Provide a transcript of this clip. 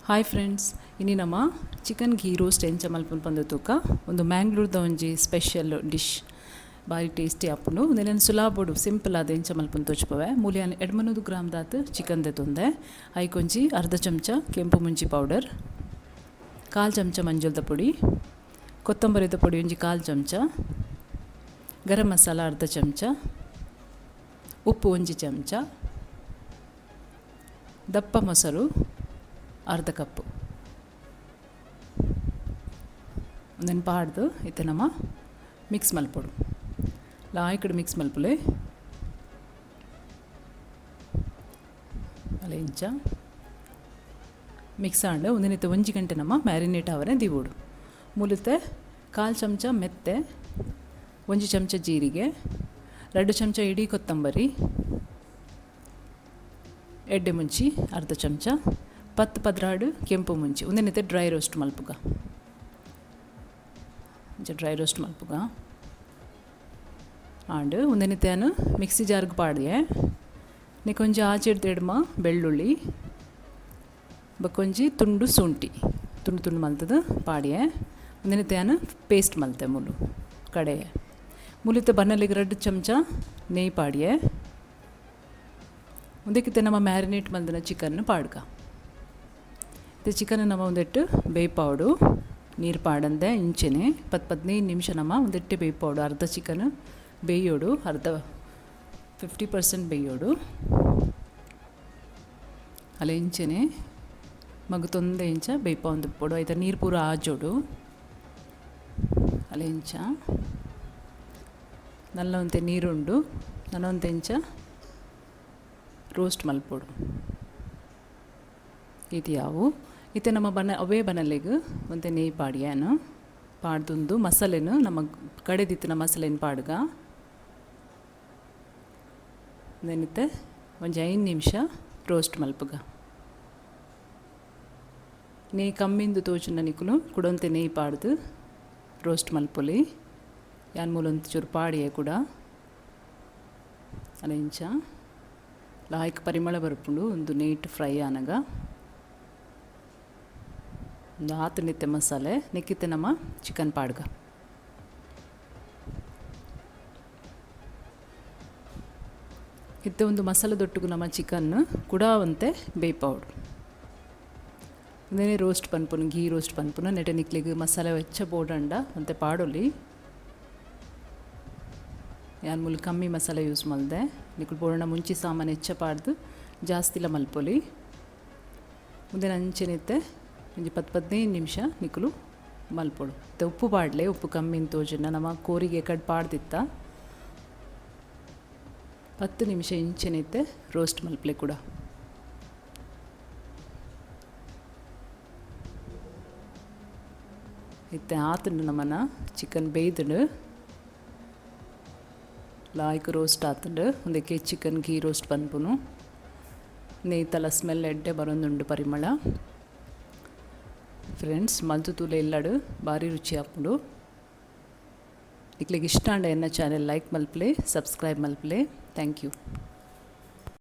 Hi friends, ಇನ್ನಿ ನಮ್ಮ chicken ಘೀ roast ಎಂಚ ಮಲ್ಪುನು ಪಂದು ತೂಕ ಒಂದು ಮ್ಯಾಂಗ್ಳೂರ್ದ ಒಂಜಿ ಸ್ಪೆಷಲ್ ಡಿಶ್ ಬಾರಿ ಟೇಸ್ಟಿ ಆಪುಂಡು. ಉಂದೆನ ಸುಲಾಬೋಡು ಸಿಂಪಲ್ ಆದ ಎಂಚ ಮಲ್ಪುನು ತೋಚ್ಪವೆ. ಮೂಲೆ 200 ಗ್ರಾಮ್ ದಾತ್ ಚಿಕನ್ ದೆತೊಂದೆ. ಐಕೊಂಜಿ ಅರ್ಧ ಚಮಚ ಕೆಂಪು ಮುಂಚಿ ಪೌಡರ್, 1/4 ಚಮಚ ಮಂಜುಳದ ಪೊಡಿ, ಕೊತ್ತಂಬರಿದ ಪೊಡಿ ಒಂಜಿ 1/4 ಚಮಚ, ಗರಂ ಮಸಾಲ ಅರ್ಧ ಚಮಚ, ಉಪ್ಪು ಒಂಜಿ ಚಮಚ, ದಪ್ಪ ಮೊಸರು ಅರ್ಧ ಕಪ್ಪು. ಒಂದನ್ನು ಪಾಡ್ದು ಇತ್ತೆ ನಮ್ಮ ಮಿಕ್ಸ್ ಮಲ್ಪೊಡು. ಲಾಯ್ಕಡೆ ಮಿಕ್ಸ್ ಮಲ್ಪುಲೆ ಅಲ್ಲ ಇಂಚ ಮಿಕ್ಸ್ ಆಂಡು ಒಂದಿನತ್ತೆ 1 ಗಂಟೆ ನಮ್ಮ ಮ್ಯಾರಿನೇಟ್ ಆವರೆ ದಿವೋಡು. ಮೂಲತೆ 1/4 ಚಮಚ ಮೆತ್ತೆ, 1 ಚಮಚ ಜೀರಿಗೆ, 2 ಚಮಚ ಇಡೀ ಕೊತ್ತಂಬರಿ, ಎಡ್ಡೆ ಮುಂಚಿ ಅರ್ಧ ಚಮಚ, 10 ಪದ್ರಾಡು ಕೆಂಪು ಮುಂಚಿ. ಒಂದಿನತ್ತೆ ಡ್ರೈ ರೋಸ್ಟ್ ಮಲ್ಪುಗ ಆಂಡು ಒಂದಿನತ್ತೆನು ಮಿಕ್ಸಿ ಜಾರ್ಗೆ ಪಾಡ್ಯೆ. ನೆಕೊಂಜಿ ಆಚೆಡ್ದು ಎಡ್ಮ ಬೆಳ್ಳುಳ್ಳಿ ಬಕ್ಕೊಂಜಿ ತುಂಡು ಶುಂಠಿ ತುಂಡು ಮಲ್ತದು ಪಾಡ್ಯೆ. ಒಂದಿನತ್ತೆನು ಪೇಸ್ಟ್ ಮಲ್ತೆ ಮುಲು ಕಡೆಯೆ. ಮೂಲತೆ ಬನ್ನಲ್ಲಿಗೆ 2 ಚಮಚ ನೆಯ್ ಪಾಡ್ಯೆ. ಒಂದಕ್ಕಿತ್ತೆ ನಮ್ಮ ಮ್ಯಾರಿನೇಟ್ ಮಲ್ದಿನ ಚಿಕನ್ ಪಾಡ್ಗ. ಚಿಕನ್ ನಮ್ಮ ಒಂದೆಟ್ಟು ಬೇಯ್ಪಾವಡು ನೀರು ಪಾಡಂದೆ ಇಂಚೆನೆ 10-15 ನಿಮಿಷ ನಮ್ಮ ಒಂದೆಟ್ಟು ಬೇಯ್ಪಾವಡು. ಅರ್ಧ ಚಿಕನ್ ಬೇಯೋಡು, ಅರ್ಧ 50% ಬೇಯೋಡು. ಅಲ್ಲ ಇಂಚೆನೆ ಮಗತೊಂದೆ ಇಂಚ ಬೇಯ್ಪ ಒಂದು ಪೊಡು ಆಯ್ತಾ. ನೀರು ಪೂರ ಆಜೋಡು ಅಲ್ಲ ಇಂಚ ನಲ್ಲ ಒಂತೆ ನೀರುಂಡು ನನ್ನೊಂತೆ ಇಂಚ ರೋಸ್ಟ್ ಮಲ್ಪೊಡು. ಇದು ಯಾವು ಇತ್ತೆ ನಮ್ಮ ಅವೇ ಬನಲೆಗ್ ಒಂತೆ ನೆಯ್ ಪಾಡ್ಯಾನು ಪಾಡ್ದುಂದು ಮಸಾಲೆನು ನಮ್ಮ ಕಡೆದಿತ್ತಿನ ಮಸಾಲೆನ ಪಾಡ್ಗ. ನೆನಿತ್ತೆ ಒಂಜಿ 5 ನಿಮಿಷ ರೋಸ್ಟ್ ಮಲ್ಪುಗ. ನೆಯ್ ಕಮ್ಮಿಂದು ತೋಚುನ ನಿಕುಲು ಕುಡೊಂತೆ ನೆಯ್ ಪಾಡ್ದು ರೋಸ್ಟ್ ಮಲ್ಪೊಲಿ. ಯಾನ್ ಮೂಲೊಂದು ಚೂರು ಪಾಡಿಯೇ ಕೂಡ ಅಲ್ಲ ಇಂಚ ಲಾಯ್ಕ್ ಪರಿಮಳ ಬರ್ಪುಂಡು ಒಂದು ನೀಟ್ ಫ್ರೈ ಆನಗ. ಒಂದು ಆತು ನಿತ್ತೆ ಮಸಾಲೆ ನೆಕ್ಕಿತ್ತೆ ನಮ್ಮ ಚಿಕನ್ ಪಾಡ್ಗ. ಇತ್ತೆ ಒಂದು ಮಸಾಲದೊಟ್ಟಿಗೂ ನಮ್ಮ ಚಿಕನ್ ಕೂಡ ಒಂತೆ ಬೇಯ್ಪಾವಡು. ಒಂದೇ ರೋಸ್ಟ್ ಪನ್ಪುನು ಘೀ ರೋಸ್ಟ್ ಪನ್ಪುನು ನೆಟೆ ನಿಕ್ಲಿಗೆ ಮಸಾಲೆ ವೆಚ್ಚ ಬೋಡಂಡ ಒಂತೆ ಪಾಡೊಲಿ. ಯಾನ್ ಮೂಲ ಕಮ್ಮಿ ಮಸಾಲೆ ಯೂಸ್ ಮಲ್ದೆ ನಿಕುಲು ಬೋಡಂಡ ಮುಂಚಿ ಸಾಮಾನು ಹೆಚ್ಚ ಪಾಡ್ದು ಜಾಸ್ತಿಲ ಮಲ್ಪೊಲಿ. ಮುಂದೆ ಅಂಚೆನಿತ್ತೆ ಒಂಜಿ 10-15 ನಿಮಿಷ ನಿಕುಲು ಮಲ್ಪೊಡು. ಮತ್ತು ಉಪ್ಪು ಪಾಡಲೆ ಉಪ್ಪು ಕಮ್ಮಿ ತೋಜನ ನಮ್ಮ ಕೋರಿಗೆ ಕಡ್ ಪಾಡ್ದಿತ್ತ 10 ನಿಮಿಷ ಇಂಚೆನಿತ್ತೆ ರೋಸ್ಟ್ ಮಲ್ಪಲೆ ಕೂಡ. ಇತ್ತೆ ಆತುಂಡು ನಮ್ಮನ ಚಿಕನ್ ಬೇಯ್ದುಂಡು ಲಾಯ್ಕ್ ರೋಸ್ಟ್ ಆತುಂಡು. ಒಂದಕ್ಕೆ ಚಿಕನ್ ಘೀ ರೋಸ್ಟ್ ಪನ್ಪುನು ನೇಯ್ತಲ ಸ್ಮೆಲ್ ಎಡ್ಡೆ ಬರೊಂದುಂಡು ಪರಿಮಳ. ಫ್ರೆಂಡ್ಸ್ ಮಲ್ತು ತೂಲೆ ಇಲ್ಲಡು ಭಾರಿ ರುಚಿ ಆಪುಂಡು. ಇಕ್ಲಿಗೆ ಇಷ್ಟ ಅಂಡ ಎನ್ನ ಚಾನೆಲ್ ಲೈಕ್ ಮಲ್ಪಲೆ, ಸಬ್ಸ್ಕ್ರೈಬ್ ಮಲ್ಪಲೆ. Thank you.